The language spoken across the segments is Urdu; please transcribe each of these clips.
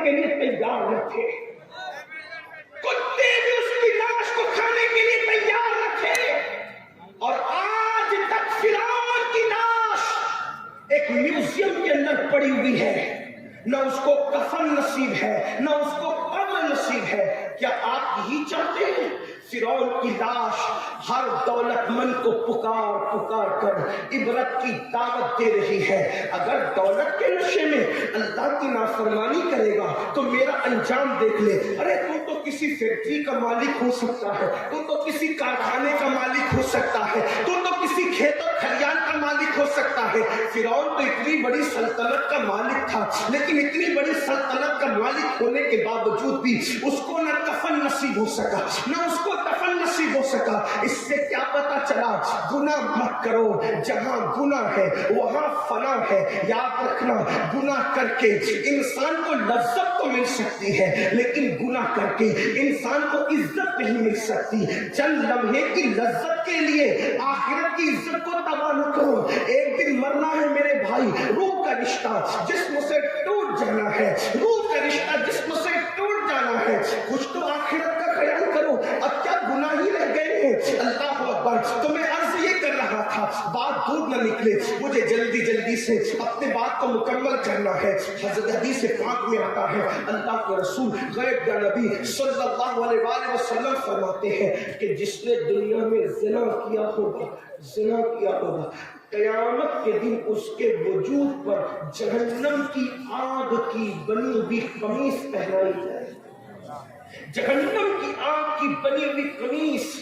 کے لیے تیار نہ تھے، کتے بھی اس کی لاش کو کھانے کے لیے تیار نہ تھے، اور آج تک فرعون کی لاش ایک میوزیم کے اندر پڑی ہوئی ہے، نہ اس کو کفن نصیب ہے، نہ اس کو قبر نصیب ہے۔ کیا آپ یہی چاہتے ہیں؟ فرعون کی لاش ہر دولت مند کو پکار پکار کر عبرت کی دعوت دے رہی ہے۔ اگر دولت کے نشے میں اللہ کی نافرمانی کرے گا تو میرا انجام دیکھ لے۔ ارے تو کسی فیکٹری کا مالک ہو سکتا ہے، تو کسی کارخانے کا مالک ہو سکتا ہے، تو کسی کھیت و کھلیان کا مالک ہو سکتا ہے۔ فرعون تو اتنی بڑی سلطنت کا مالک تھا، لیکن اتنی بڑی سلطنت کا مالک ہونے کے باوجود بھی اس کو نہ کفن نصیب ہو سکا، نہ اس کو دفن نصیب ہو سکا۔ اس سے کیا پتا چلا؟ گناہ مت کرو، جہاں گناہ ہے وہاں فنا ہے۔ یاد رکھنا، گناہ کر کے انسان کو لذت تو مل سکتی ہے، لیکن گناہ کر کے انسان کو عزت نہیں مل سکتی۔ چند لمحے کی لذت کے لیے آخرت کی عزت کو تباہ نہ کرو۔ ایک دن مرنا ہے میرے بھائی، روح کا رشتہ جسم سے ٹوٹ جانا ہے، روح کا رشتہ جسم سے ٹوٹ جانا ہے۔ کچھ تو آخرت کا خیال کرو، اب کیا گناہ ہی رہ گئے ہیں؟ اللہ اکبر۔ تو میں عرض یہ کر رہا تھا، بات دور نہ نکلے، مجھے جلدی سے اپنے بات کو مکمل کرنا ہے۔ حضرت حدیث پاک میں آتا ہے، اللہ کے رسول غیب کا نبی صلی اللہ علیہ وآلہ وسلم فرماتے ہیں کہ جس نے دنیا میں زنا کیا ہوگا، قیامت کے دن اس کے وجود پر جہنم کی آگ کی بنی ہوئی قمیص پہنائی جائے۔ جہنم کی آگ کی بنی ہوئی قمیص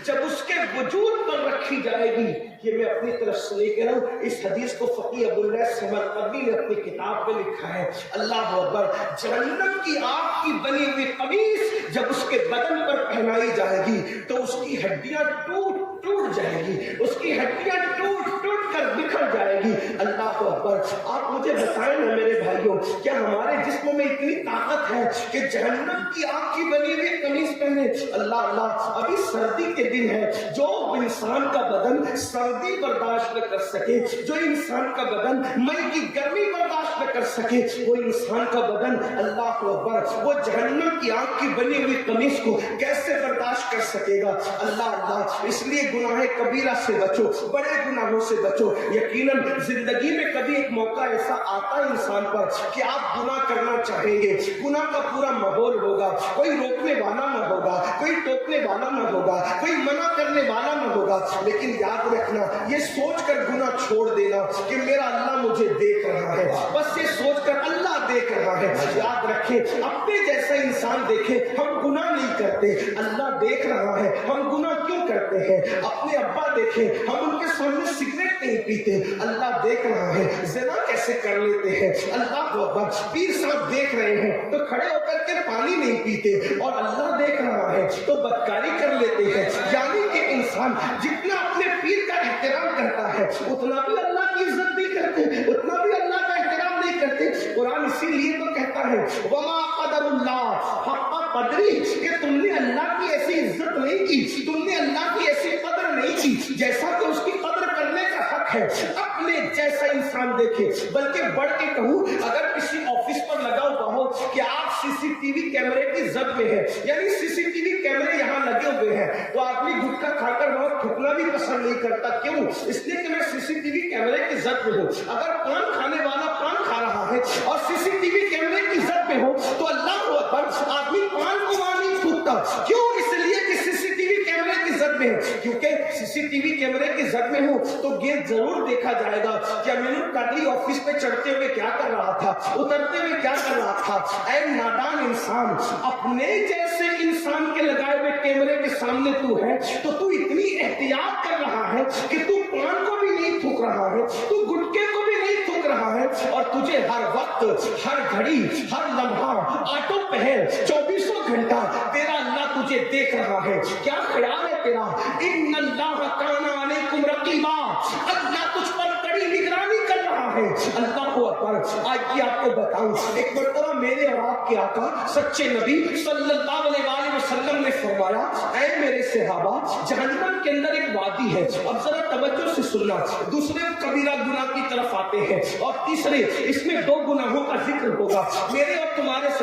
جب اس کے وجود پر رکھی جائے گی، یہ میں اپنی طرف سے لے کے رہا ہوں، اس حدیث کو فقیہ عبداللہ سمرقندی نے اپنی کتاب میں لکھا ہے۔ اللہ اکبر۔ جہنم کی آگ کی بنی ہوئی قمیص جب اس کے بدن پر پہنائی جائے گی تو اس کی ہڈیاں ٹوٹ جائے گی، اس کی ہڈیاں ٹوٹ کر بکھر جائے گی۔ اللہ اکبر۔ آپ مجھے بتائیں نا میرے بھائیوں، کیا ہمارے جسم میں اتنی طاقت ہے کہ جہنم کی آگ کی بنی ہوئی قمیص پہنے؟ اللہ۔ ابھی سردی کے دن ہے، جو انسان کا بدن سردی برداشت نہ کر سکے، جو انسان کا بدن مئی کی گرمی برداشت نہ کر سکے، وہ انسان کا بدن اللہ اکبر وہ جہنم کی آگ کی بنی ہوئی قمیص کو کیسے برداشت کر سکے گا؟ اللہ۔ اس لیے گناہ کبیرہ سے بچو، بڑے گناہوں سے بچو۔ یقیناً زندگی میں کبھی ایک موقع ایسا آتا ہے انسان پر کہ آپ گناہ کرنا چاہیں گے، گناہ کا پورا ماحول ہوگا، کوئی روکنے والا نہ ہوگا، کوئی ٹوکنے والا نہ ہوگا، کوئی منع کرنے والا نہ ہوگا، لیکن یاد رکھنا، یہ سوچ کر گناہ چھوڑ دینا کہ میرا اللہ مجھے دیکھ رہا ہے، بس یہ سوچ کر اللہ دیکھ رہا ہے۔ یاد رکھیں، اپنے جیسا انسان دیکھے ہم گناہ نہیں کرتے، اللہ دیکھ رہا ہے ہم گناہ کیوں کرتے ہیں۔ اپنے ابا دیکھیں، ہم ان کے سامنے سگریٹ نہیں پیتے، اللہ دیکھ رہا ہے۔ زنا کیسے کر لیتے ہیں، اللہ اکبر۔ پیر صاحب دیکھ رہے ہیں تو کھڑے ہو کر کے پانی نہیں پیتے، اور اللہ دیکھ رہا ہے تو بدکاری کر لیتے ہیں۔ یعنی کہ انسان جتنا اپنے پیر کا احترام کرتا ہے اتنا بھی اللہ کی عزت نہیں کرتے، اتنا بھی اللہ کا احترام نہیں کرتے۔ قرآن اسی لیے تو کہتا ہے وما قدر اللہ حق قدری، کہ تم نے اللہ کی ایسی عزت نہیں کی، تم نے اللہ کی ایسی قدر نہیں کی جیسا کہ اس کی قدر کرنے کا حق ہے۔ اپنے جیسا انسان دیکھے، بلکہ بڑھ کے کہوں، اگر کسی آفس پر لگا ہوا ہو کہ آپ CCTV کیمرے کی زد میں ہے، یعنی CCTV کیمرے یہاں لگے ہوئے ہیں، تو آدمی گٹکا کھا کر وہاں تھوکنا بھی پسند نہیں کرتا۔ کیوں؟ اس لیے کہ میں CCTV کیمرے کی زد میں ہوں۔ اگر پان کھانے والا پان کھا رہا ہے اور CCTV کیمرے کی زد میں ہو تو اللہ کو اکبر، آدمی پان کو وہاں نہیں تھوکتا۔ کیوں؟ اس لیے کہ CCTV کیمرے کی زد میں ہے، کیونکہ CCTV کیمرے کی زد میں ہوں تو یہ ضرور دیکھا جائے گا کہ امین القادری آفس پہ چڑھتے ہوئے کیا کر رہا تھا، اترتے ہوئے کیا کر رہا تھا۔ اے نادان انسان، اپنے جیسے انسان کے لگائے ہوئے کیمرے کے سامنے تو ہے تو تو اتنی احتیاط کر رہا ہے کہ تو پان کو بھی نہیں تھوک رہا ہے، تو گٹکے کو بھی نہیں تھوک رہا ہے، اور تجھے ہر وقت، ہر گھڑی، ہر لمحہ، آٹو پہر 24 گھنٹہ تیرا اللہ تجھے دیکھ رہا ہے۔ کیا خیال ہے تیرا؟ ان اللہ کان علیکم رقیبا، اللہ تجھ پر کڑی نگرانی کر رہا ہے۔ اللہ کو اکبر۔ آج آپ کو بتاؤں، ایک مرتبہ میرے اور آپ کے آقا سچے نبی صلی اللہ علیہ وآلہ وسلم نے فرمایا، اے میرے صحابہ، جہنم کے اندر ایک وادی ہے، اب ذرا توجہ سے سننا۔ دوسرے کبیرہ گناہ کی طرف آتے ہیں، اور تیسرے اس میں 2 گناہوں کا ذکر ہوگا۔ میرے اور تمہارے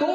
2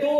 2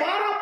12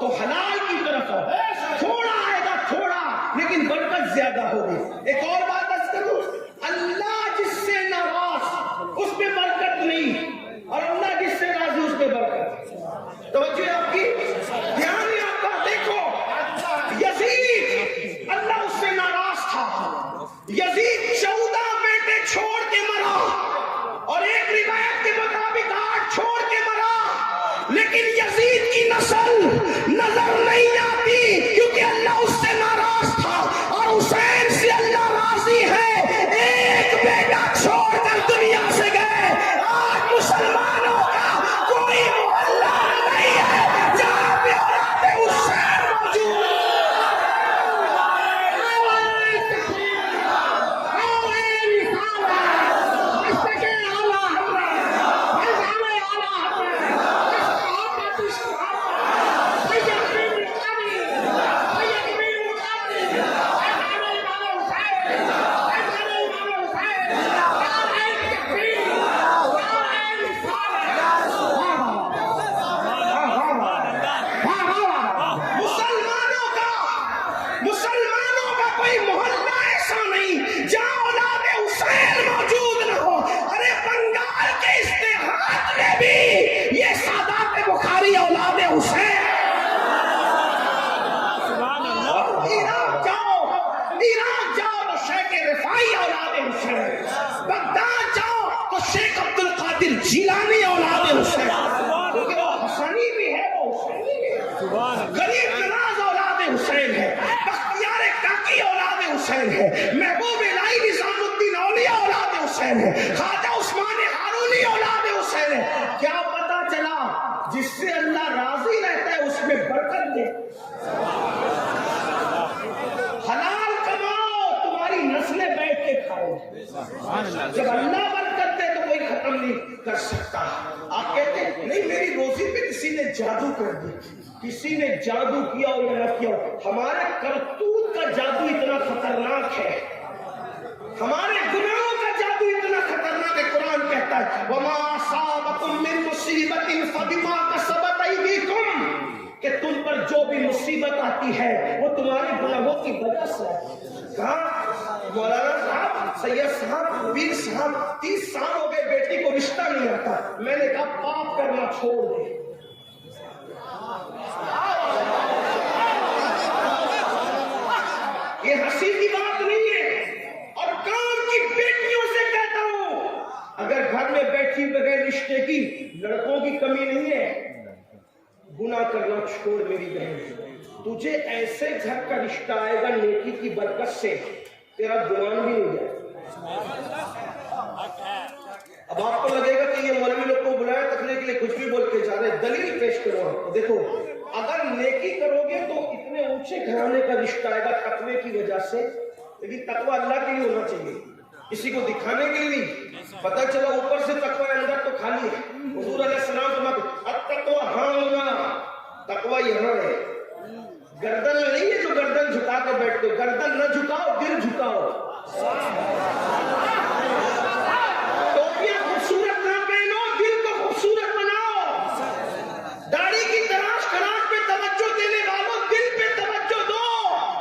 تو حلال کی طرف آؤ. تھوڑا آئے گا تھوڑا لیکن برکت زیادہ ہوگی. ایک اور بات عرض کروں, اللہ جس سے ناراض اس پہ برکت نہیں, اور اللہ جس سے راضی اس پہ برکت. توجہ آپ کی, دھیان ہے آپ کا. دیکھو یزید اللہ اس سے ناراض تھا. یزید 14 بیٹے چھوڑ کے مرا, اور ایک روایت کے مطابق 8 چھوڑ کے مرا, لیکن یزید کی نسل نظر نہیں آتی کیونکہ اللہ اس سے ناراض تھا. اور حسین سے اللہ راضی ہے. ایک بیٹا چھوڑ کر دنیا سے گئے. آج مسلمانوں کا کوئی محلہ نہیں ہے جہاں پہ اولاد حسین موجود ہے. مسلمانوں کا کوئی محلہ ایسا نہیں جہاں اولاد حسین موجود نہ ہو. ارے بنگال کے اشتہارات میں بھی یہ سادات بخاری اولاد حسین. ایران جاؤ تو شیخ رفاعی اولاد حسین. بغداد جاؤ تو شیخ عبد القادر جیلانی اولاد حسین. کیونکہ وہ حسنی بھی ہے, وہ حسینی بھی ہے. غریب نواز اولاد حسین ہے. بختیار کاکی اولاد حسین ہے. محبوب الہی نظام الدین اولیاء اولاد حسین ہے. خواجہ عثمان ہارونی اولاد حسین ہے. کیا پتا چلا, جس سے اللہ راضی رہتا ہے اس میں برکت دے. حلال کماؤ, تمہاری نسلیں بیٹھ کے کھاؤ. جب اللہ برکت دے تو کوئی ختم نہیں کر سکتا. آپ کہتے ہیں نہیں میری روزی پہ کسی نے جادو کر دی. کسی نے جادو کیا ہو یا نہ کیا ہو, ہمارے کرتوت کا جادو اتنا خطرناک ہے, ہمارے گناہوں کا جادو اتنا خطرناک ہے. قرآن کہتا ہے وما اصابکم من مصیبت فبما کسبت ایدیکم, کہ تم پر جو بھی مصیبت آتی ہے وہ تمہارے گناہوں کی وجہ سے. کہاں مولانا صاحب, سید صاحب, پیر صاحب 30 سال ہو گئے بیٹی کو رشتہ نہیں آتا. میں نے کہا پاپ کرنا چھوڑ دے. یہ ہنسی کی بات نہیں ہے. اور کام کی بیٹیوں سے کہتا ہوں, اگر گھر میں بیٹھی بغیر رشتے کی لڑکوں کی کمی نہیں ہے, گناہ کرنا چھوڑ میری بہن. تجھے ایسے گھر کا رشتہ آئے گا نیکی کی برکت سے, تیرا گمان بھی نہیں جائے. اب آپ کو لگے گا کہ یہ مولوی لوگ کو بلایا تقریر کے لیے کچھ بھی بول کے جا رہے. دلیل پیش کرو. دیکھو اگر نیکی کرو گے تو اتنے اونچے گھرانے کا رشتہ آئے گا تقوی کی وجہ سے. لیکن تقوی اللہ کے لیے ہونا چاہیے, کسی کو دکھانے کے لیے نہیں. پتہ چلا اوپر سے تقوی اندر تو خالی ہے. حضور علیہ السلام فرماتے التقوی ہاں ہونا, تقوی یہاں ہے. گردن نہیں ہے جو گردن جھکا کے بیٹھتے, گردن نہ جھکاؤ, دل جھکاؤ. ٹوپیاں خوبصورت نہ پہنو, دل کو خوبصورت بناؤ. داڑھی کی تراش خراش پہ توجہ دینے والوں دل پہ توجہ دو,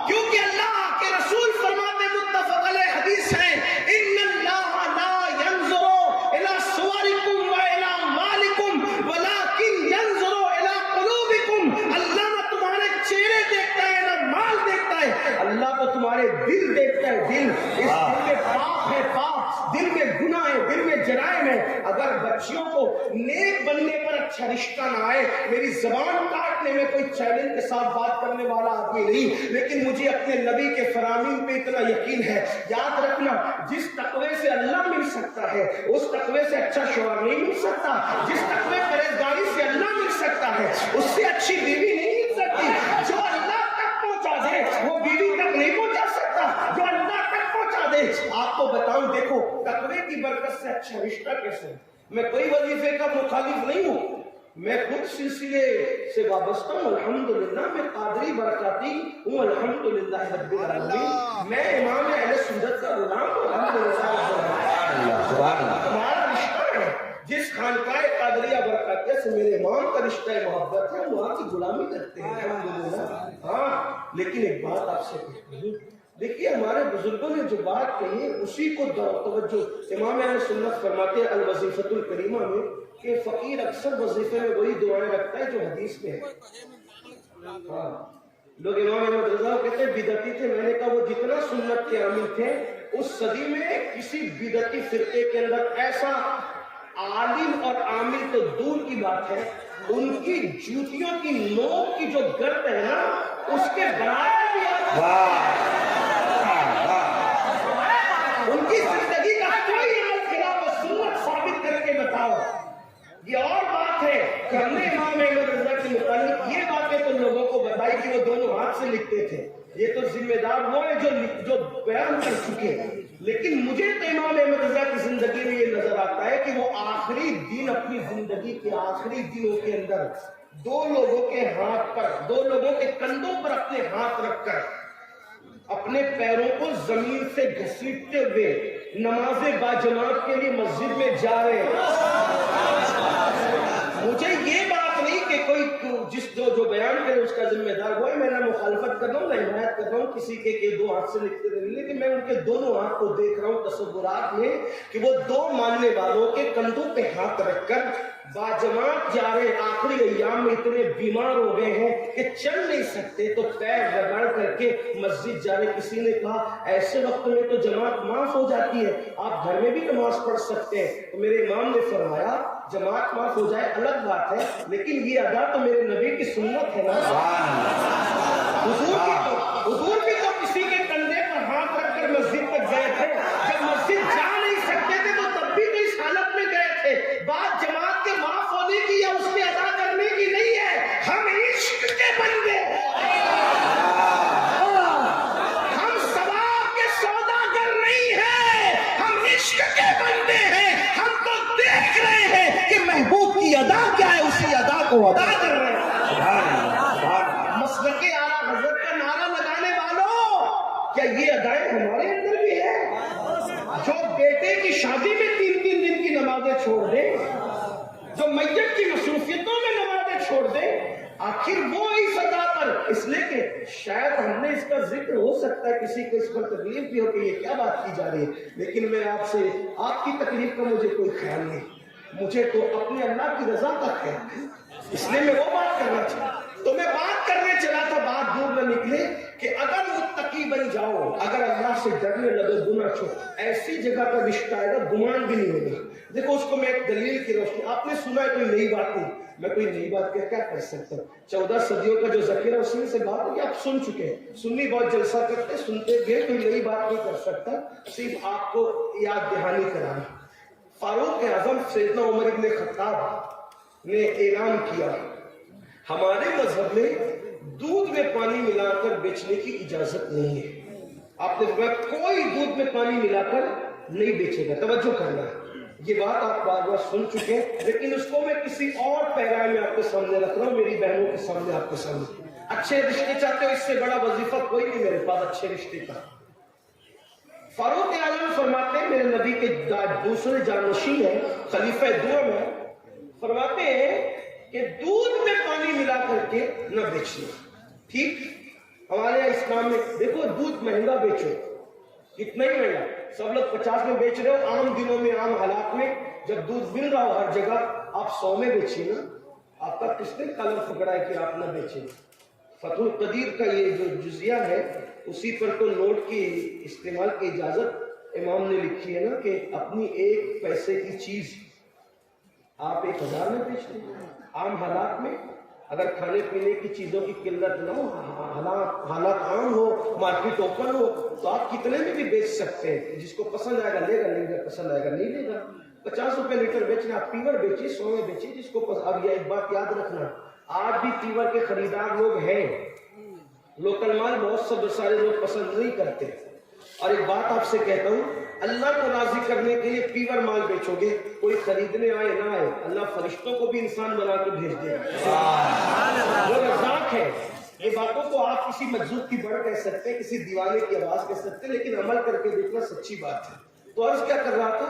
کیونکہ اللہ کے رسول فرماتے متفق علیہ حدیث ہے ان اللہ لا ينظر الى صورکم والى مالکم ولکن ينظر الى قلوبکم. اللہ نہ تمہارے چہرے دیکھتا ہے نہ مال دیکھتا ہے, اللہ کو تمہارے دل دیکھتا ہے. دل, اس دل میں پاپ ہے, پاپ دل میں گناہ ہے, دل میں جرائم ہے. اگر بچیوں کو نیک بننے پر اچھا رشتہ نہ آئے, میری زبان کاٹنے میں کوئی چیلنج کے ساتھ بات کرنے والا آدمی نہیں, لیکن مجھے اپنے نبی کے فرامین پہ اتنا یقین ہے. یاد رکھنا, جس تقوی سے اللہ مل سکتا ہے اس تقوی سے اچھا شوہر نہیں مل سکتا. جس تقوی پرہیزگاری سے اللہ مل سکتا ہے اس سے اچھی بیوی نہیں مل سکتی. جو اللہ تک پہنچا دے وہ بیوی تک نہیں پہنچا سکتا جو اللہ تک پہنچا دے. آپ کو بتاؤں, دیکھو تقوی کی برکت سے اچھا رشتہ کیسے. میں کوئی وظیفے کا مخالف نہیں ہوں, میں خود سلسلے سے وابستہ ہوں. الحمدللہ میں قادری برکاتی ہوں, الحمدللہ رب العالمین. میں امام اہل سنت کا غلام ہوں, الحمدللہ. ہمارا رشتہ ہے جس خانقاہ قادریہ برکاتیہ سے میرے امام کا رشتہ محبت ہے وہاں کی غلامی کرتے ہیں الحمدللہ۔ ہاں لیکن ایک بات آپ سے کہوں، دیکھیے ہمارے بزرگوں نے جو بات کہی ہے اسی کو توجہ۔ امام اہل سنت فرماتے ہیں الوظیفۃ الکریمہ میں کہ فقیر اکثر وظیفے میں وہی دعائیں رکھتا ہے جو حدیث میں ہے۔ ہاں لوگ امام احمد رضا کہتے ہیں بدعتی تھے، میں نے کہا وہ جتنا سنت کے عامل تھے اس صدی میں کسی بدعتی فرقے کے اندر ایسا عالم اور عامل تو دور کی بات ہے، ان کی جوتیوں کی نوک کی جو گرد ہے نا اس کے برابر بھی ان کی زندگی کا کوئی عمل خلاف سنت ثابت کر کے بتاؤ۔ یہ اور بات ہے کہ ہم نے امام احمد رضا کے متعلق یہ باتیں تو لوگوں کو بتائی کہ وہ دونوں ہاتھ سے لکھتے تھے، یہ تو ذمہ دار وہ ہیں جو بیان کر چکے ہیں، لیکن مجھے تو امام احمد رضا کی زندگی میں یہ نظر آتا ہے کہ وہ آخری دن اپنی زندگی کے آخری دنوں کے اندر دو لوگوں کے ہاتھ پر، دو لوگوں کے کندھوں پر اپنے ہاتھ رکھ کر اپنے پیروں کو زمین سے گھسیٹتے ہوئے نماز باجماعت کے لیے مسجد میں جا رہے ہیں۔ مجھے یہ بات نہیں کہ کوئی جو بیان کرے اس کا ذمہ دار وہ ہے، میں نہ مخالفت کر رہا ہوں نہ حمایت کر رہا ہوں کسی کے دو ہاتھ سے لکھتے رہے، لیکن میں ان کے دونوں ہاتھ کو دیکھ رہا ہوں تصورات میں کہ وہ دو ماننے والوں کے کندھوں پہ ہاتھ رکھ کر باجماعت جا رہے ہیں۔ آخری ایام میں اتنے بیمار ہو گئے ہیں کہ چل نہیں سکتے تو پیر رگڑ کر کے مسجد جا رہے۔ کسی نے کہا ایسے وقت میں تو جماعت معاف ہو جاتی ہے، آپ گھر میں بھی نماز پڑھ سکتے ہیں، تو میرے امام نے فرمایا جماعت معاف ہو جائے الگ بات ہے، لیکن یہ ادا تو میرے نبی کی سنت ہے نا۔ حضور بھی تو کسی کے کندھے پر ہاتھ رکھ کر مسجد تک گئے تھے، جب مسجد جا نہیں سکتے تھے تو تب بھی تو اس حالت میں گئے تھے۔ بات جماعت کے معاف ہونے کی یا اس کے ادا کرنے کی نہیں ہے، ہم عشق کے بندے، ہم ثواب کے سوداگر نہیں ہیں، ہم عشق کے بندے ہیں۔ ہم تو دیکھ رہے ہیں کہ محبوب کی ادا کیا ہے، اسی ادا کو ادا کر رہے ہیں۔ مسلک اعلیٰ حضرت کا نعرہ لگانے والوں، کیا یہ ادائیں ہمارے اندر بھی ہے؟ جو بیٹے کی شادی میں 3 دن کی نمازیں چھوڑ دے، جو میت کی مصروفیتوں میں نمازیں چھوڑ دے، آخر وہ اس ادا پر، اس لیے کہ شاید ہم نے اس کا ذکر ہو سکتا ہے کسی کو اس پر تکلیف بھی ہو کہ یہ کیا بات کی جا رہی ہے، لیکن میں آپ سے آپ کی تکلیف کا مجھے کوئی خیال نہیں، مجھے تو اپنے اللہ کی رضا کا خیال ہے، اس لیے میں وہ بات کرنا چاہتا تو میں بات کرنے چلا تھا، بات دور نہ نکلے کہ اگر متقی بن جاؤ، اگر اللہ سے ڈرنے لگے، گناہ چھوڑ، ایسی جگہ کا رشتہ آئے گا گمان بھی نہیں ہوگا۔ دیکھو اس کو میں ایک دلیل کی روشنی، آپ نے سنا ہے کوئی نئی بات نہیں، میں کوئی نئی بات کیا کر سکتا ہوں، 14 صدیوں کا جو ذخیرہ اس میں سے بات ہے کہ آپ سن چکے ہیں، سنی بہت جلسہ کرتے سنتے گئے، کوئی نئی بات نہیں کر سکتا، صرف آپ کو یاد دہانی کرانا۔ فاروق اعظم سیدنا عمر بن خطاب نے اعلان کیا ہمارے مذہب میں دودھ میں پانی ملا کر بیچنے کی اجازت نہیں ہے، آپ نے کوئی دودھ میں پانی ملا کر نہیں بیچے گا، توجہ کرنا ہے، یہ بات آپ بار بار سن چکے ہیں، لیکن اس کو میں کسی اور پیرائے میں آپ کے سامنے رکھ رہا ہوں، میری بہنوں کے سامنے، آپ کے سامنے۔ اچھے رشتے چاہتے ہو، اس سے بڑا وظیفہ کوئی نہیں میرے پاس اچھے رشتے کا۔ فاروق اعظم فرماتے ہیں، میرے نبی کے دوسرے جانشین ہیں، خلیفہ دوم ہیں، فرماتے ہیں کہ دودھ میں پانی ملا کر کے نہ بیچنا، ٹھیک؟ ہمارے یہاں اسلام میں دیکھو دودھ مہنگا بیچو، کتنا ہی مہنگا، سب لوگ 50 میں بیچ رہے ہو، عام دنوں میں عام حالات میں جب دودھ مل رہا ہو ہر جگہ، آپ 100 میں بیچیے نا، آپ کا کس نے قلم پکڑا ہے کہ آپ نہ بیچیں؟ فتح القدیر کا یہ جو جزیہ ہے اسی پر تو نوٹ کی استعمال کی اجازت امام نے لکھی ہے نا کہ اپنی 1 پیسے کی چیز آپ 1000 میں بیچ دیں۔ عام حالات میں اگر کھانے پینے کی چیزوں کی قلت نہ ہو، حالات عام ہو، مارکیٹ اوپن ہو، تو آپ کتنے میں بھی بیچ سکتے ہیں، جس کو پسند آئے گا لے گا، لے گا پسند آئے گا نہیں لے گا۔ 50 روپے لیٹر بیچنا، آپ پیور بیچیے، 100 میں بیچیے، جس کو پسند۔ اب یہ ایک بات یاد رکھنا، آج بھی پیور کے خریدار لوگ ہیں، لوکل مال بہت سارے لوگ پسند نہیں کرتے۔ اور ایک بات آپ سے کہتا ہوں، اللہ کو راضی کرنے کے لیے پیور مال بیچو گے، کوئی خریدنے آئے نہ آئے، اللہ فرشتوں کو بھی انسان بنا کے بھیج دے گا، وہ رزاق ہے۔ یہ باتوں کو آپ کسی مجذوب کی بڑھ کہہ سکتے ہیں، کسی دیوانے کی آواز کہہ سکتے ہیں، لیکن عمل کر کے دیکھنا سچی بات ہے۔ تو عرض کیا کر رہا تھا،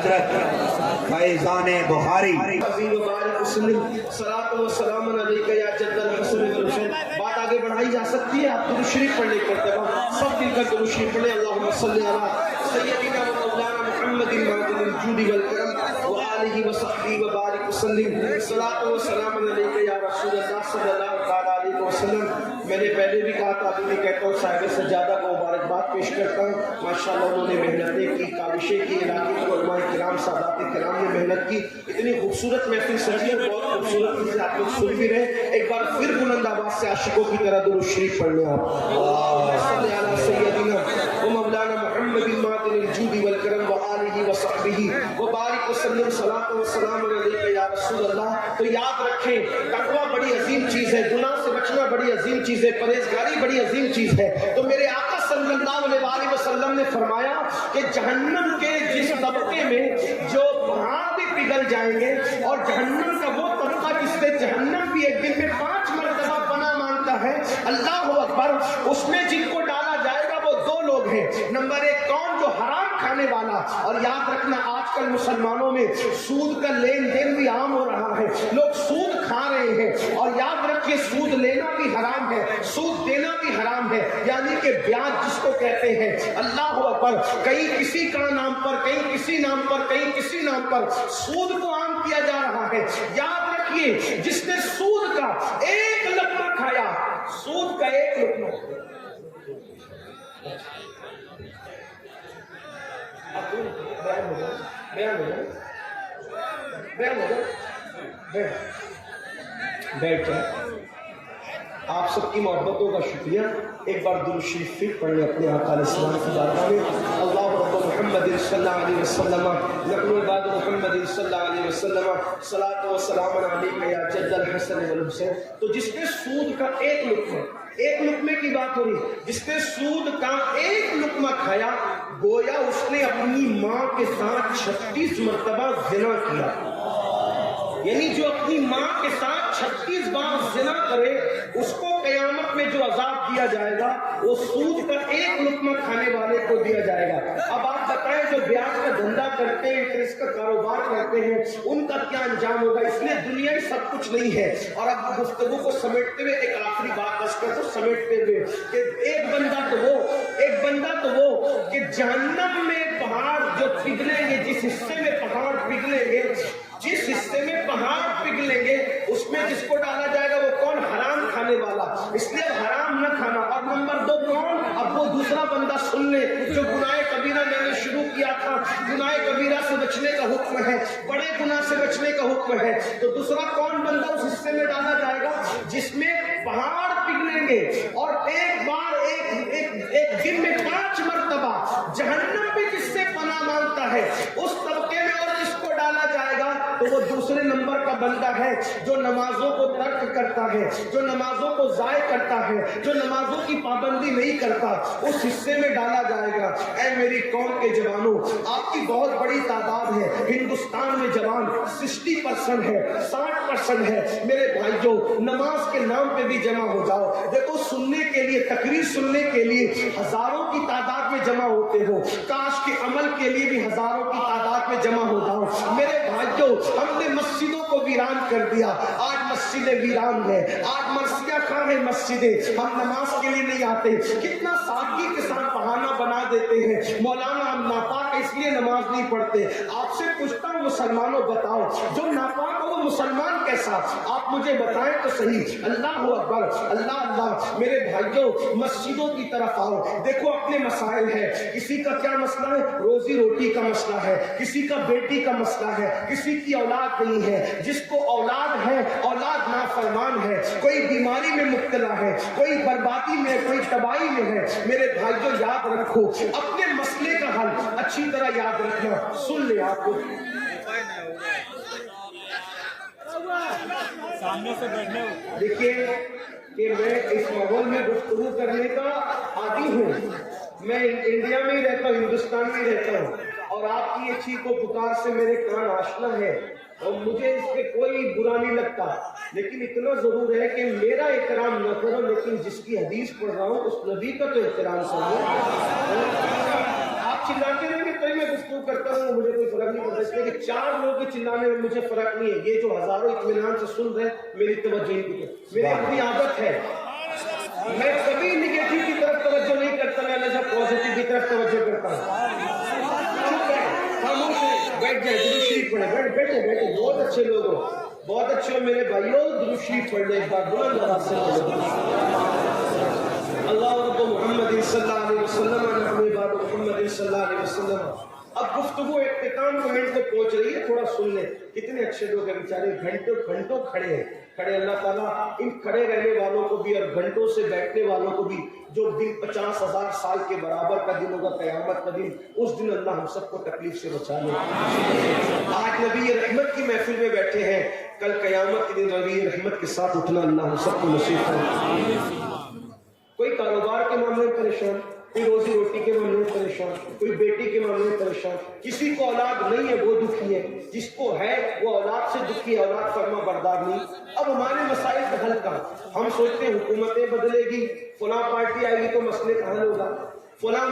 حضرت فیضان بخاری. بات آگے بڑھائی جا سکتی ہے. آپ درود شریف پڑھنے کرتے وقت سب مل کر درود شریف پڑھیں. اللہم صلی علی سیدنا و مولانا محمد معدن الجود والکرم وآلہ وصحبہ وبارک وسلم. صلاۃ و سلام علیک یا رسول اللہ صلی اللہ تعالیٰ علیہ وسلم. میں نے پہلے بھی کہا تھا، ابھی بھی کہتا ہوں، صاحب سجادہ کو مبارکباد پیش کرتا ہوں. ماشاءاللہ انہوں نے محنتیں کی، کاوشیں کی، علاقے کے علماء کرام سادات کرام نے محنت کی. اتنی خوبصورت محفل سجی ہے، بہت خوبصورت چیزیں آپ لوگ سن بھی رہے. ایک بار پھر بلند آواز سے عاشقوں کی طرح درود شریف پڑھ لیں آپ. صلی علی سیدنا و مولانا محمد معدن الجود والکرم وآلہ وصحبہ وبارک وسلم. صلاۃ و سلام علیک یا رسول اللہ. تو یاد رکھیں، تقویٰ بڑی عظیم چیز ہے، گناہ سے بچنا بڑی عظیم چیز ہے، پرہیزگاری بڑی عظیم چیز ہے. تو میرے آقا صلی اللہ علیہ وسلم نے فرمایا کہ جہنم کے جس طبقے میں جو پہاڑ بھی پگھل جائیں گے، اور جہنم کا وہ طبقہ جس سے جہنم بھی ایک دن میں 5 مرتبہ پناہ مانگتا ہے، اللہ اکبر، اس میں جن کو ڈالا جائے گا وہ 2 لوگ ہیں. نمبر 1 کون؟ جو حرام کھانے والا. اور یاد رکھنا آج کل مسلمانوں میں سود کا لین دین بھی عام ہو رہا ہے، لوگ سود کھا رہے ہیں. اور یاد رکھیے سود لینا بھی حرام ہے، سود دینا بھی حرام ہے، یعنی کہ بیاج جس کو کہتے ہیں. اللہ اکبر، کہیں کسی کا نام پر، کہیں کسی نام پر، کہیں کسی نام پر سود کو عام کیا جا رہا ہے. یاد رکھیے جس نے سود کا 1 لقمہ کھایا، سود کا 1 لقمہ، بیٹھ جائیں. آپ سب کی محبتوں کا شکریہ. ایک بار درود شریف پھر پڑھ لیں اپنے آقا علیہ السلام کی بارگاہ میں. اللہ رب محمد صلی اللہ علیہ وسلم نحن بعد محمد صلی اللہ علیہ وسلم صلاۃ و سلام علیک یا جد الحسن والحسین. تو جس نے سود کا 1 لقمہ، 1 لقمے کی بات ہو رہی، جس نے سود کا 1 لقمہ کھایا، گویا اس نے اپنی ماں کے ساتھ 36 مرتبہ زنا کیا. یعنی جو اپنی ماں کے ساتھ 36 بار زنا کرے، اس کو قیامت میں جو عذاب دیا جائے گا وہ سود کا 1 لقمہ کھانے والے کو دیا جائے گا. اب آپ بتائیں جو بیاج کا دھندا کرتے ہیں، انٹرسٹ کا کاروبار کرتے ہیں، ان کا کیا انجام ہوگا؟ اس لیے دنیا ہی سب کچھ نہیں ہے. اور اب گفتگو کو سمیٹتے ہوئے ایک آخری بات بس کر دو سمیٹتے ہوئے کہ ایک بندہ تو وہ کہ جہنم میں پہاڑ جو پگھلیں گے، جس حصے میں پہاڑ پگھلیں گے، جس حصے میں پہاڑ پگھلیں گے، اس میں جس کو ڈالا جائے گا وہ کون؟ حرام کھانے والا. اس لیے حرام نہ کھانا. اور نمبر 2 کون؟ اب وہ دوسرا بندہ سن لے جو گناہ کبیرہ میں نے شروع کیا تھا. گناہ کبیرہ سے بچنے کا حکم ہے، بڑے گناہ سے بچنے کا حکم ہے. تو دوسرا کون بندہ اس حصے میں ڈالا جائے گا جس میں پہاڑ پگھلیں گے، اور ایک بار ایک دن میں 5 مرتبہ جہنم بھی جس سے پناہ مانگتا ہے اس طبقے میں. اور جس کو ڈالا جائے گا تو وہ دوسرے نمبر کا بندہ ہے جو نمازوں کو ترک کرتا ہے، جو نمازوں کو ضائع کرتا ہے، جو نمازوں کی پابندی نہیں کرتا. اس حصے میں ڈالا جائے گا. اے میری قوم کے جوانوں، آپ کی بہت بڑی تعداد ہے. ہندوستان میں جوان 60% ہے، 60% ہے. میرے بھائیوں، نماز کے نام پہ بھی جمع ہو جاؤ. دیکھو سننے کے لیے، تقریر سننے کے لیے ہزاروں کی تعداد میں جمع ہوتے ہو، کاش کے عمل کے لیے بھی ہزاروں کی تعداد میں جمع ہو جاؤ. میرے بھائیوں، ہم نے مسجدوں کو ویران کر دیا. آج مسجدیں ویران ہیں، آج مرثیہ خواہ ہیں مسجدیں. ہم نماز کے لیے نہیں آتے. کتنا سادگی کے ساتھ بہانہ بنا دیتے ہیں، مولانا ہم ناپاک اس لیے نماز نہیں پڑھتے. آپ سے پوچھتا ہوں مسلمانوں، بتاؤ جو ناپاک ہو وہ مسلمان کیسا؟ آپ مجھے بتائیں تو صحیح. اللہ اکبر، اللہ اللہ. میرے بھائیوں، مسجدوں کی طرف آؤ. دیکھو اپنے مسائل ہے. کسی کا کیا مسئلہ ہے؟ روزی روٹی کا مسئلہ ہے. کسی کا بیٹی کا مسئلہ ہے. کسی کی اولاد نہیں ہے. جس کو اولاد ہے، اولاد نافرمان ہے. کوئی بیماری میں مبتلا ہے، کوئی بربادی میں، کوئی تباہی میں ہے. میرے بھائیوں یاد رکھو اپنے مسئلے کا حل اچھی طرح یاد رکھنا. سن لے آپ کو سامنے سے بیٹھنے. دیکھیے کہ میں اس ماحول میں گفتگو کرنے کا عادی ہوں. میں انڈیا میں ہی رہتا ہوں، ہندوستان میں ہی رہتا ہوں، اور آپ کی یہ چیخ و پکار سے میرے کان آشنا ہے اور مجھے اس پہ کوئی برا نہیں لگتا. لیکن اتنا ضرور ہے کہ میرا احترام نہ کرو، لیکن جس کی حدیث پڑھ رہا ہوں اس نبی کا تو احترام سمجھو. آپ چلاتے رہیں گے تو میں گفتگو کرتا ہوں، مجھے کوئی فرق نہیں کرتا، اس لیے کہ 4 لوگ کے چلانے میں مجھے فرق نہیں ہے، یہ جو ہزاروں اطمینان سے سن رہے ہیں میری توجہ ان کی، میری اپنی عادت ہے، میں کبھی نگیٹو کی طرف توجہ نہیں کرتا، میں ہمیشہ پازیٹو کی طرف توجہ کرتا ہوں۔ چپ ہے، خاموش ہے، بیٹھ جائے، درود شریف پڑھے، بیٹھے بیٹھے، بہت اچھے لوگ ہو، بہت اچھے ہو میرے بھائیوں، درود شریف پڑھ لیں ایک بار بلند آواز سے پڑھو۔ اللہ رب محمد صلی اللہ علیہ وسلم علی باب محمد صلی اللہ علیہ وسلم۔ اب گفتگو اختتام پوائنٹ کو پہنچ رہی ہے، تھوڑا سن لیں۔ کتنے اچھے لوگ ہیں بیچارے، گھنٹوں گھنٹوں کھڑے ہیں، کھڑے اللہ تعالیٰ ان کھڑے رہنے والوں کو بھی اور گھنٹوں سے بیٹھنے والوں کو بھی، جو دن 50,000 سال کے برابر کا دن ہوگا قیامت کا دن، اس دن اللہ ہم سب کو تکلیف سے بچا لے۔ آج نبی رحمت کی محفل میں بیٹھے ہیں، کل قیامت کے دن نبی رحمت کے ساتھ اٹھنا اللہ ہم سب کو نصیب کرے۔ کوئی کاروبار کے معاملے میں پریشان، کوئی روزی روٹی کے معاملے میں پریشان، کوئی بیٹی کے معاملے میں پریشان، کسی کو اولاد نہیں ہے وہ دکھی ہے، جس کو ہے وہ اولاد سے دکھی ہے، اولاد فرما بردار نہیں۔ اب ہمارے مسائل کا حل کا، ہم سوچتے ہیں حکومتیں بدلے گی، فلاں پارٹی آئے گی تو مسئلے کا حل ہوگا، فلاں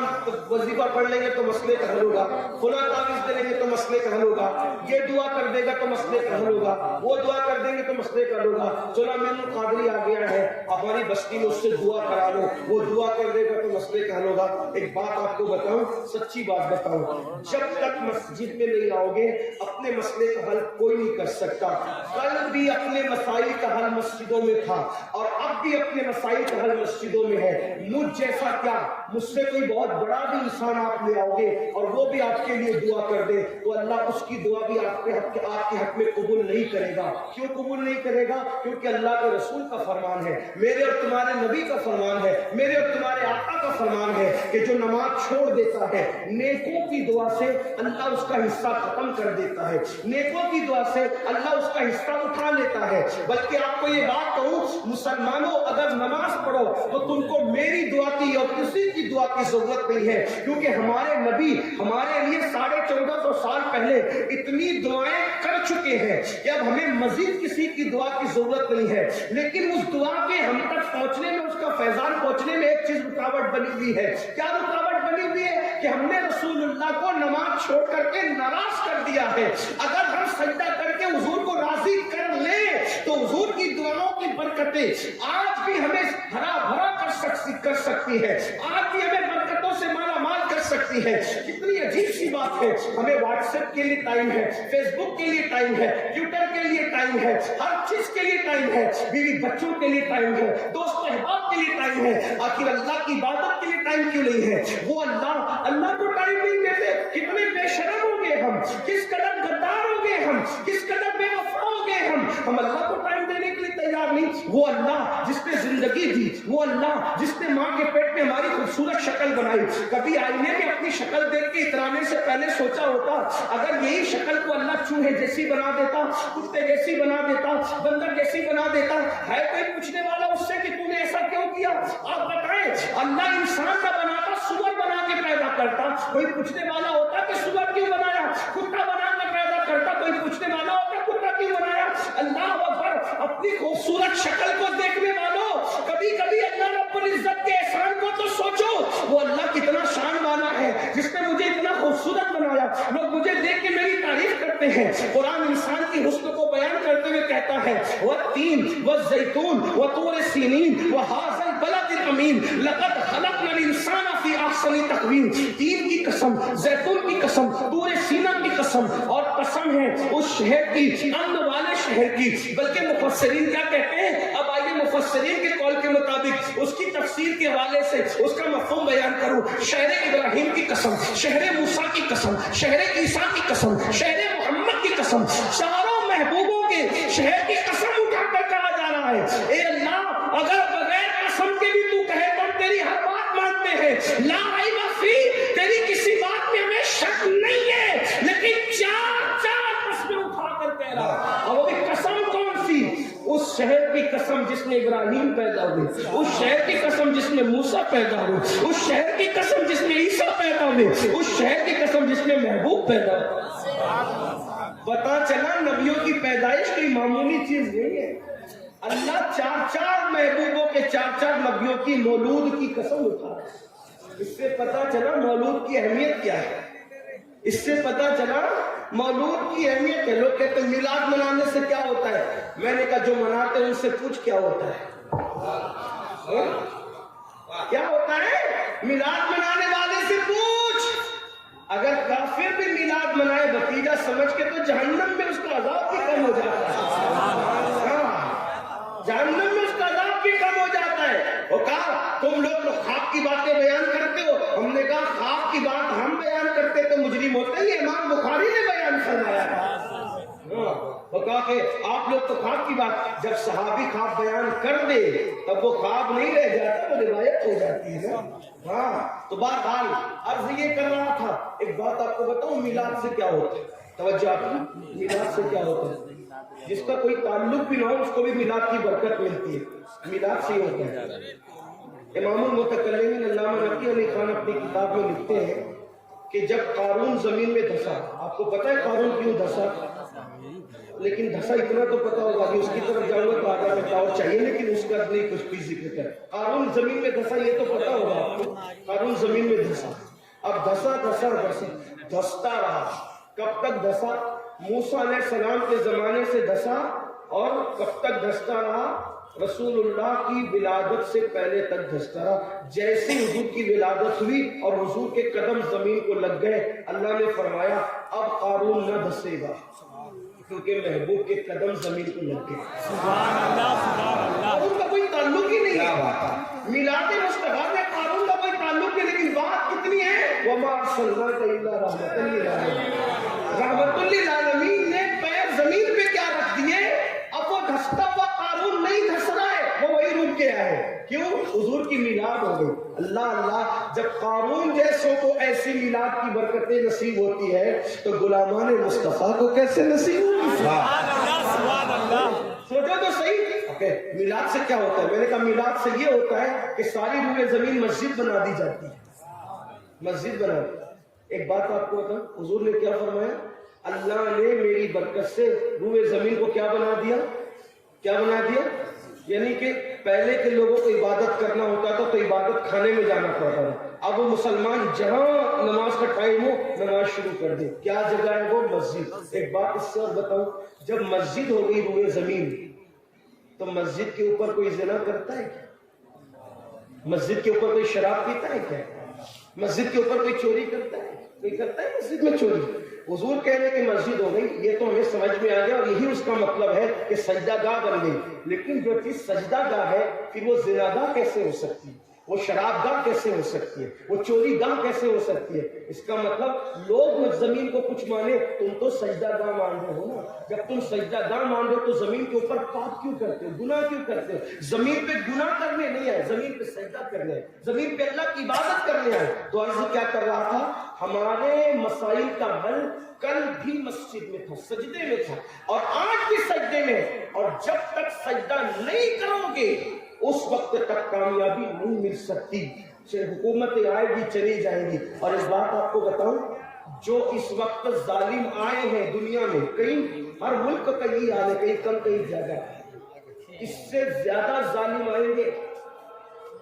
وظیفہ پڑھ لیں گے تو مسئلے کا حل ہوگا، فلاں تعویذ دے لیں گے تو مسئلے کا حل ہوگا، یہ دعا کر دے گا تو مسئلے کا حل ہوگا، وہ دعا کر دیں گے تو مسئلے کا حل ہوگا۔ چلو امین القادری آ گیا ہے، ہماری بستی میں اس سے دعا کرا لو، وہ دعا کر دے گا تو مسئلے کا حل ہوگا۔ ایک بات آپ کو بتاؤں، سچی بات بتاؤں، جب تک مسجد میں نہیں آؤ گے اپنے مسئلے کا حل کوئی نہیں کر سکتا۔ کل بھی اپنے مسائل کا حل مسجدوں میں تھا اور اب بھی اپنے مسائل کا حل مسجدوں میں ہے۔ مجھ جیسا کیا، مجھ سے کوئی بہت بڑا بھی انسان آپ لے آؤ گے اور وہ بھی آپ کے لیے دعا کر دے تو اللہ اس کی دعا بھی آپ کے حق میں قبول نہیں کرے گا۔ کیوں قبول نہیں کرے گا؟ کیونکہ اللہ کے رسول کا فرمان ہے، میرے اور تمہارے نبی کا فرمان ہے، میرے اور تمہارے آقا کا فرمان ہے کہ جو نماز چھوڑ دیتا ہے نیکوں کی دعا سے اللہ اس کا حصہ ختم کر دیتا ہے، نیکوں کی دعا سے اللہ اس کا حصہ اٹھا لیتا ہے۔ بلکہ آپ کو یہ بات کہوں، مسلمانوں اگر نماز پڑھو تو تم کو میری دعا کی اور کسی کی دعا کی ضرورت نہیں ہے، کیونکہ ہمارے نبی ہمارے لیے 1450 سال پہلے اتنی دعائیں کر چکے ہیں کہ اب ہمیں مزید کسی کی دعا کی ضرورت نہیں ہے۔ لیکن اس دعا کے ہم تک پہنچنے میں، اس کا فیضان پہنچنے میں ایک چیز رکاوٹ بنی ہوئی ہے۔ کیا رکاوٹ بنی ہوئی ہے؟ کہ ہم نے رسول اللہ کو نماز چھوڑ کر کے ناراض کر دیا ہے۔ اگر ہم سجدہ کر کے حضور کو راضی کر لیں تو حضور کی دعاؤں کی برکتیں آج بھی ہمیں ہرا بھرا کر سکتی ہے، آج بھی ہمیں برکتوں سے مالا مال کر سکتی ہے۔ کتنی عجیب سی بات ہے، ہمیں واٹس ایپ کے لیے ٹائم ہے، فیس بک کے لیے ٹائم ہے، ٹویٹر کے لیے ٹائم ہے، ہر چیز کے لیے ٹائم ہے، بیوی بچوں کے لیے ٹائم ہے، دوست احباب کے لیے ٹائم ہے، آخر اللہ کی عبادت کے لیے ٹائم کیوں نہیں ہے؟ وہ اللہ کو ٹائم نہیں دیتے۔ کتنے بے شرم ہو گئے ہم، کس قدر غدار ہو گئے ہم، کس قدر بے وفا ہو گئے ہم اللہ کو ٹائم دینے کے لیے تیار نہیں۔ وہ اللہ جس نے زندگی دی، وہ اللہ جس نے ماں کے پیٹ میں ہماری خوبصورت شکل بنائی، کبھی آئینے میں اپنی شکل دیکھ کے اترانے سے پہلے سوچا ہوتا اگر یہی شکل کو اللہ چوہے جیسی بنا دیتا، کتے جیسی بنا دیتا، بندر جیسی بنا دیتا، ہے کوئی پوچھنے والا اس سے کہ تو نے ایسا کیوں کیا؟ آپ بتائیں، اللہ انسان نہ بناتا سور بنا کے پیدا کرتا، کوئی پوچھنے والا ہوتا کہ سور کیوں بنایا؟ کتا بنا کے پیدا کرتا، کوئی پوچھنے والا ہوتا کتا کیوں بنایا؟ اللہ اکبر، اپنی خوبصورت شکل کو دیکھنے والوں کبھی کبھی اللہ رب العزت کے احسان کو تو سوچو، وہ اللہ کتنا شان والا ہے جس نے مجھے اتنا خوبصورت بنایا۔ لوگ مجھے دیکھ کے میری تعریف کرتے ہیں۔ قرآن انسان کی حسن کو بیان کرتے ہوئے کہتا ہے والتین والزیتون وطور سینین وہذا البلد الامین لقد خلقنا الانسان فی احسن تقویم۔ تین کی قسم، زیتون کی قسم، طور سینا کی قسم، اور قسم ہے اس شہر کی، امن والے شہر کی۔ بلکہ مفسرین کیا کہتے ہیں؟ اب آئیے مفسرین کے قول کے مطابق اس کی تفسیر کے حوالے سے اس کا مفہوم بیان کروں۔ شہر ابراہیم کی قسم، شہر موسیٰ کی قسم، شہر عیسیٰ کی قسم، شہر محمد کی قسم، چاروں محبوبوں کے شہر کی قسم اٹھا کر کہا جا رہا ہے اے اللہ اگر بغیر قسم کے بھی تو کہے تو ہم تیری ہر بات مانتے ہیں، لا ریب فی، تیری کسی بات میں ہمیں شک نہیں ہے، لیکن چار قسمیں اٹھا کر کہہ رہا۔ اور وہ بھی قسم کون سی؟ اس شہر کی قسم جس میں ابراہیم پیدا ہوئے، اس شہر کی قسم جس میں موسیٰ پیدا ہوئے، اس شہر کی قسم جس میں عیسیٰ پیدا ہوئے، اس شہر کی قسم جس میں محبوب پیدا ہوئے۔ پتا چلا نبیوں کی پیدائش کوئی معمولی چیز نہیں ہے۔ اللہ چار محبوبوں کے 4 نبیوں کی مولود کی قسم اٹھا۔ اس سے پتا چلا مولود کی اہمیت کیا ہے، اس سے پتا چلا مولود کی اہمیت ہے. لوگ کہتے ہیں میلاد منانے سے کیا ہوتا ہے. میں نے کہا جو مناتے ہیں ان سے پوچھ کیا ہوتا ہے. کیا ہوتا ہے؟ میلاد منانے والے سے پوچھ. اگر کافر بھی میلاد منائے بھتیجا سمجھ کے تو جہنم میں اس کا عذاب بھی کم ہو جاتا ہے. جہنم میں اس کا عذاب بھی کم ہو جاتا ہے. وہ کہا تم لوگ خواب کی باتیں بیان کرتے ہو. ہم نے کہا خواب کی بات ہم بیان کرتے تو مجرم ہوتے. یہ امام بخاری نے بیان فرمایا تھا. وہ کہا کہ آپ لوگ تو خواب کی بات, جب صحابی خواب بیان کر دے تب وہ خواب نہیں رہ جاتا, وہ روایت ہو جاتی ہے نا. ہاں تو بہرحال عرض یہ کر رہا تھا. ایک بات آپ کو بتاؤں, میلاد سے کیا ہوتا ہے. توجہ آپ کی, میلاد سے کیا ہوتا ہے. جس کا کوئی تعلق بھی نہ ہو اس کو بھی میلاد کی برکت ملتی ہے. میلاد سے ہی ہوتا ہے. امام المتکلمین علامہ نقی علی خان اپنی کتاب میں لکھتے ہیں کہ جب قارون زمین میں دھسا, آپ کو پتا ہے قارون کیوں دھسا, لیکن دھسا اتنا تو پتا ہوگا کہ اس کی طرف جاؤ تو آگے بتاؤ چاہیے, لیکن اس کا نہیں کچھ بھی ذکر کر. قارون زمین میں دھسا یہ تو پتا ہوگا آپ کو. قارون زمین میں دھسا. اب دھسا دھسا دھسا دھستا رہا. کب تک دھسا؟ موسیٰ علیہ السلام کے زمانے سے دھسا. اور کب تک دھستا رہا؟ رسول اللہ کی ولادت سے پہلے تک دھستا رہا. جیسے حضور کی ولادت ہوئی اور حضور کے قدم زمین کو لگ گئے, اللہ نے فرمایا اب قارون نہ دھسے گا, کیونکہ محبوب کے قدم زمین کو لگ گئے. سبحان اللہ سبحان اللہ. قارون کا کوئی تعلق ہی نہیں ہے. میلاد مصطفیٰ میں قارون کا کوئی تعلق نہیں, لیکن بات کتنی ہے, وما ارسلناک الا رحمۃ للعالمین. رحمۃ للعالمین نے پیر زمین پہ کیا رکھ دیے. اب وہ دھستا ہوا قارون نہیں دھس رہا ہے, وہ وہی رک گیا ہے. کیوں؟ حضور کی میلاد ہو گئی. اللہ اللہ, جب قارون جیسوں کو ایسی میلاد کی برکتیں نصیب ہوتی ہے تو غلامان مصطفیٰ کو کیسے نصیب ہوگی. سبحان اللہ سبحان اللہ. سوچو تو صحیح. میلاد سے کیا ہوتا ہے. میں نے کہا میلاد سے یہ ہوتا ہے کہ ساری روئے زمین مسجد بنا دی جاتی ہے. مسجد بنا دی. ایک بات آپ کو بتاؤں, حضور نے کیا فرمایا, اللہ نے میری برکت سے روئے زمین کو کیا بنا دیا, کیا بنا دیا. یعنی کہ پہلے کے لوگوں کو عبادت کرنا ہوتا تھا تو عبادت خانے میں جانا پڑتا تھا. اب وہ مسلمان جہاں نماز کا ٹائم ہو نماز شروع کر دے. کیا جگہ ہے وہ؟ مسجد. ایک بات اس سے اور بتاؤں, جب مسجد ہو گئی روئے زمین تو مسجد کے اوپر کوئی زنا کرتا ہے کیا؟ مسجد کے اوپر کوئی شراب پیتا ہے کیا؟ مسجد کے اوپر کوئی چوری کرتا ہے؟ کوئی کرتا ہے مسجد میں چوری؟ حضور کہہ رہے کہ مسجد ہو گئی, یہ تو ہمیں سمجھ میں آ گیا اور یہی اس کا مطلب ہے کہ سجدہ گاہ بن گئی. لیکن جو چیز سجدہ گاہ ہے پھر وہ زنا گاہ کیسے ہو سکتی ہے, وہ شراب گاہ کیسے ہو سکتی ہے, وہ چوری گاہ کیسے ہو سکتی ہے. اس کا مطلب لوگ زمین کو کچھ مانے, تم تو سجدہ گاہ مان رہے ہو نا. جب تم سجدہ گاہ مان رہے ہو تو زمین کے اوپر پاپ کیوں کرتے ہو, گناہ کیوں کرتے ہو. زمین پہ گناہ کرنے نہیں آئے, زمین پہ سجدہ کرنے آئے, زمین پہ اللہ کی عبادت کرنے آئے. تو عرض کیا کر رہا تھا, ہمارے مسائل کا حل کل بھی مسجد میں تھا, سجدے میں تھا, اور آج بھی سجدے میں. اور جب تک سجدہ نہیں کرو گے اس وقت تک کامیابی نہیں مل سکتی. حکومتیں آئے گی چلی جائیں گی. اور اس بات آپ کو بتاؤں, جو اس وقت ظالم آئے ہیں دنیا میں, کہیں ہر ملک کا یہی حال ہے, کہیں کم کہیں زیادہ, اس سے زیادہ ظالم آئیں گے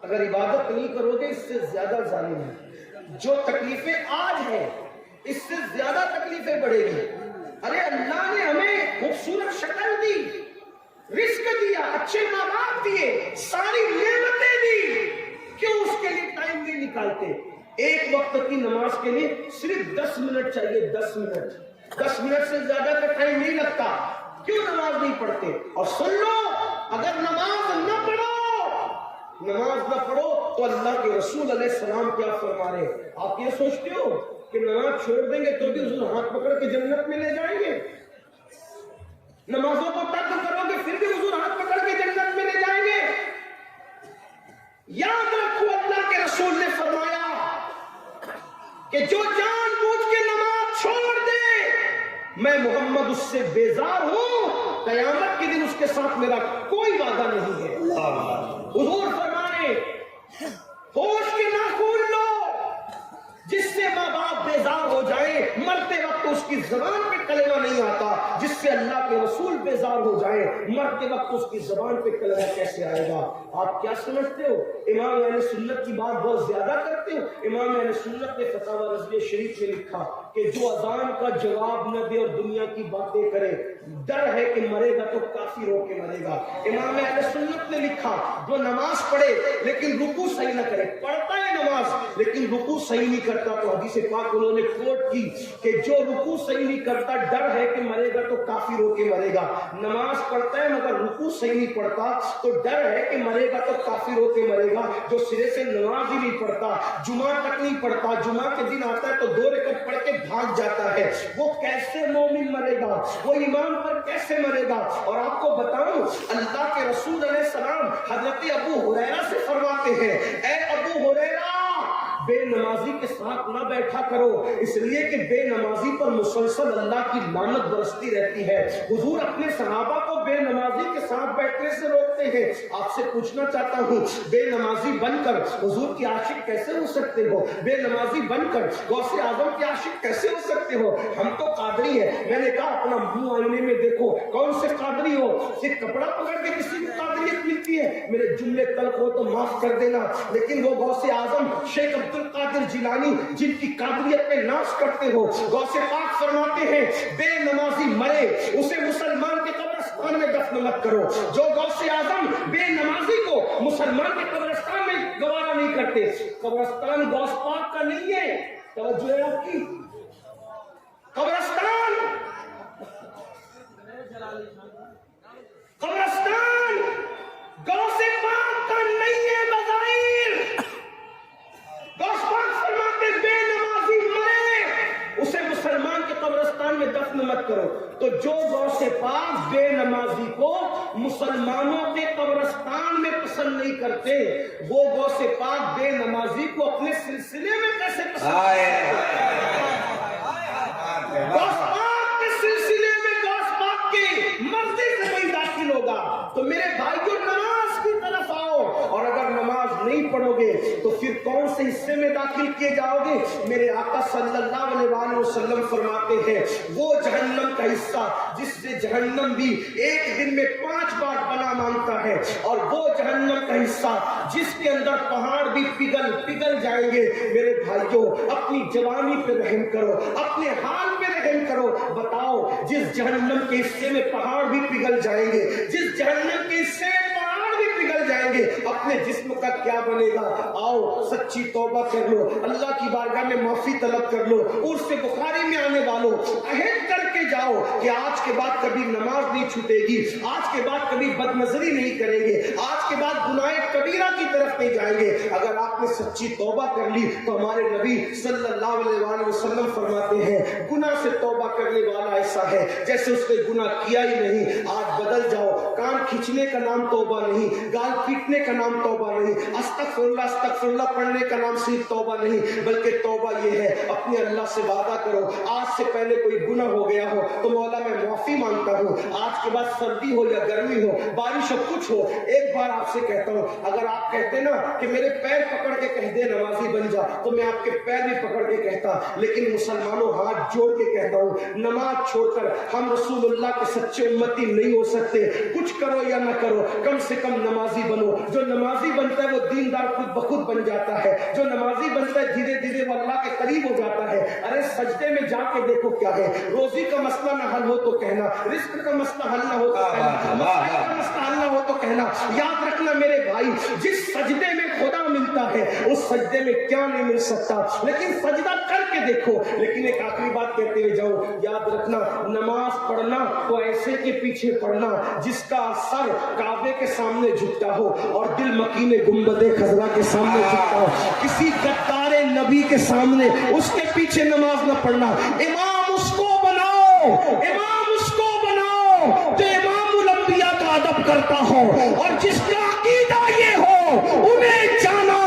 اگر عبادت نہیں کرو گے. اس سے زیادہ ظالم ہے. جو تکلیفیں آج ہیں اس سے زیادہ تکلیفیں بڑھے گی. ارے اللہ نے ہمیں خوبصورت شکل دی, رزق دیا, اچھے ماں باپ دیے, ساری نعمتیں دی, کیوں اس کے لیے ٹائم نہیں نکالتے. ایک وقت کی نماز کے لیے صرف 10 منٹ چاہیے, 10 منٹ, 10 منٹ سے زیادہ کا ٹائم نہیں لگتا. کیوں نماز نہیں پڑھتے؟ اور سن لو, اگر نماز نہ پڑھو تو اللہ کے رسول علیہ السلام کیا فرما رہے ہیں. آپ یہ سوچتے ہو کہ نماز چھوڑ دیں گے تو بھی حضور ہاتھ پکڑ کے جنت میں لے جائیں گے؟ نمازوں کو ترک کرو گے پھر بھی حضور ہاتھ پکڑ کے جنت میں لے جائیں گے؟ یاد رکھو, اللہ کے رسول نے فرمایا کہ جو جان بوجھ کے نماز چھوڑ دے میں محمد اس سے بیزار ہوں, قیامت کے دن اس کے ساتھ میرا کوئی وعدہ نہیں ہے. حضور فرمائے ہوش کے ناخن لو, جس سے ماں باپ بیزار ہو جائیں, مرتے وقت تو اس کی زبان پہ کلمہ نہیں آتا جس سے اللہ کے رسول بیزار ہو جائے، مرتے وقت اس کی زبان پہ کلمہ کیسے آئے گا؟ آپ کیا سمجھتے ہو امام اہل سنت کی بات بہت زیادہ کرتے ہو؟ امام اہل سنت نے فتاوی رضویہ شریف میں لکھا کہ جو اذان کا جواب نہ دے اور دنیا کی باتیں کرے، ڈر ہے کہ مرے گا تو کافر ہو کے مرے گا۔ امام اہل سنت نے لکھا جو نماز پڑھے لیکن رکوع صحیح نہ کرے، پڑھتا ہے نماز لیکن رکوع صحیح نہیں کرتا، تو حدیث پاک انہوں نے کوٹ کی کہ جو رکوع صحیح نہیں کرتا ڈر ہے کہ مرے گا تو کافر ہو کے مرے گا۔ نماز پڑھتا ہے مگر رکوع صحیح نہیں پڑھتا تو ڈر ہے کہ مرے گا تو کافر ہو کے مرے گا۔ جو سرے سے نماز ہی نہیں پڑھتا، جمعہ تک نہیں پڑھتا، جمعہ کے دن آتا ہے تو 2 رکعت پڑھ کے بھاگ جاتا ہے، وہ کیسے مومن مرے گا؟ وہ ایمان پر کیسے مرے گا؟ اور آپ کو بتاؤں اللہ کے رسول علیہ السلام حضرت ابو ہریرہ سے فرماتے ہیں، اے ابو ہریرہ بے نمازی کے ساتھ نہ بیٹھا کرو، اس لیے کہ بے نمازی پر مسلسل اللہ کی لعنت برستی رہتی ہے۔ حضور اپنے صحابہ کو بے نمازی کے ساتھ بیٹھنے سے روکتے ہیں۔ آپ سے پوچھنا چاہتا ہوں بے نمازی بن کر حضور کی عاشق کیسے ہو سکتے ہو؟ بے نمازی بن کر غوث اعظم کے عاشق کیسے ہو سکتے ہو؟ ہم تو قادری ہیں۔ میں نے کہا اپنا منہ آئینے میں دیکھو، کون سے قادری ہو؟ صرف کپڑا پکڑ کے کسی کو قادریت ملتی ہے؟ میرے جملے تلخ ہو تو معاف کر دینا، لیکن وہ غوث اعظم شیخ عبد القادر جیلانی جن کی قادریت پہ ناز کرتے ہو، غوث پاک فرماتے ہیں بے نمازی مرے اسے مسلمان کے قبرستان میں دفن مت کرو۔ جو غوث اعظم بے نمازی کو مسلمان کے قبرستان میں گوارا نہیں کرتے، قبرستان غوث پاک کا نہیں ہے، توجہ ہے آپ کی؟ قبرستان غوث پاک کا نہیں ہے بظاہر۔ غوث پاک فرماتے بے نمازی مرے اسے مسلمان کے قبرستان میں دفن مت کرو۔ تو جو غوث پاک بے نمازی کو مسلمانوں کے قبرستان میں پسند نہیں کرتے، وہ غوث پاک بے نمازی کو اپنے سلسلے میں کیسے پسند کرتے؟ غوث پاک کے سلسلے میں غوث پاک کی مرضی سے کوئی داخل ہوگا۔ تو میرے بھائیوں نماز کی طرف آؤ، اور اگر نماز نہیں پڑھو گے تو پھر کون سے حصے میں داخل کیے جاؤ گے؟ میرے آقا صلی اللہ علیہ وسلم فرماتے ہیں وہ جہنم کا حصہ جس سے جہنم بھی ایک دن میں 5 بار پناہ مانگتا ہے، اور وہ جہنم کا حصہ جس کے اندر پہاڑ بھی پگھل جائیں گے۔ میرے بھائیوں اپنی جوانی پہ رحم کرو، اپنے حال پہ رحم کرو۔ بتاؤ جس جہنم کے حصے میں پہاڑ بھی پگھل جائیں گے، جس جہنم کے حصے میں پہاڑ بھی پگھل جائیں گے، اپنے جسم کا کیا بنے گا؟ آؤ سچی توبہ کر لو، اللہ کی بارگاہ میں معافی طلب کر لو۔ عرس بخاری میں آنے والوں عہد کر کے جاؤ کہ آج کے بعد کبھی نماز نہیں چھوٹے گی، آج کے بعد کبھی بد نظری نہیں کریں گے، آج کے بعد گناہ کبیرہ کی طرف نہیں جائیں گے۔ اگر آپ نے سچی توبہ کر لی تو ہمارے نبی صلی اللہ علیہ وسلم فرماتے ہیں گناہ سے توبہ کرنے والا ایسا ہے جیسے اس نے گناہ کیا ہی نہیں۔ آج بدل جاؤ، کان کھینچنے کا نام توبہ نہیں، گال پیٹنے کا نام توبہ نہیں، استغفر اللہ پڑھنے کا نام صرف توبہ نہیں، بلکہ توبہ یہ ہے اپنے اللہ سے وعدہ کرو آج سے پہلے کوئی گناہ ہو گیا ہو تو مولا میں معافی مانگتا ہوں، آج کے بعد سردی ہو یا گرمی ہو، بارش ہو، کچھ ہو، ایک بار آپ سے کہتا ہوں اگر آپ کہتے نا کہ میرے پیر پکڑ کے کہہ دے نمازی بن جا تو میں آپ کے پیر بھی پکڑ کے کہتا، لیکن مسلمانوں ہاتھ جوڑ کے کہتا ہوں نماز چھوڑ کر ہم رسول اللہ کے سچے امتی نہیں ہو سکتے۔ کچھ کرو یا نہ کرو کم سے کم نمازی بنو۔ جو نمازی بنتا ہے وہ دیندار خود بخود بن جاتا ہے، جو نمازی بنتا ہے دھیرے دھیرے وہ اللہ کے قریب ہو جاتا ہے۔ ارے سجدے میں جا کے دیکھو کیا ہے، روزی کا مسئلہ نہ حل ہو تو کہنا، رزق کا مسئلہ حل نہ ہو تو کہنا، مسئلہ کا مسئلہ حل نہ ہو تو کہنا۔ یاد رکھنا میرے بھائی جس سجدے میں خدا ملتا ہے اس سجدے میں کیا نہیں مل سکتا، لیکن سجدہ کر کے دیکھو۔ لیکن ایک آخری بات کہتے ہوئے جاؤ، یاد رکھنا نماز پڑھنا تو ایسے کے پیچھے پڑھنا جس کا سر کعبے کے سامنے جھکتا ہو اور دل مکین گنبد خضرا کے سامنے جھکتا ہو، کسی غدار نبی کے سامنے اس کے پیچھے نماز نہ پڑھنا۔ امام اس کو بناؤ، امام اس کو بناؤ جو امام الانبیاء کا ادب کرتا ہو اور جس کا عقیدہ یہ ہو انہیں جانا،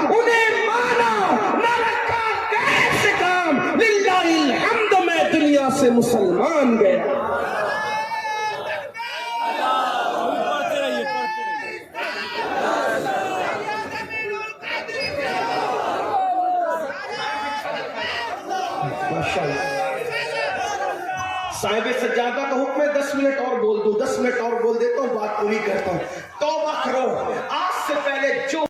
انہیں مانا، نہ رکھا کیسے کام للہ الحمد میں دنیا سے مسلمان گیا۔ صاحب سجادہ کا حکم ہے 10 منٹ اور بول دو، 10 منٹ اور بول دیتا ہوں، بات پوری کرتا ہوں. توبہ کرو، آج سے پہلے جو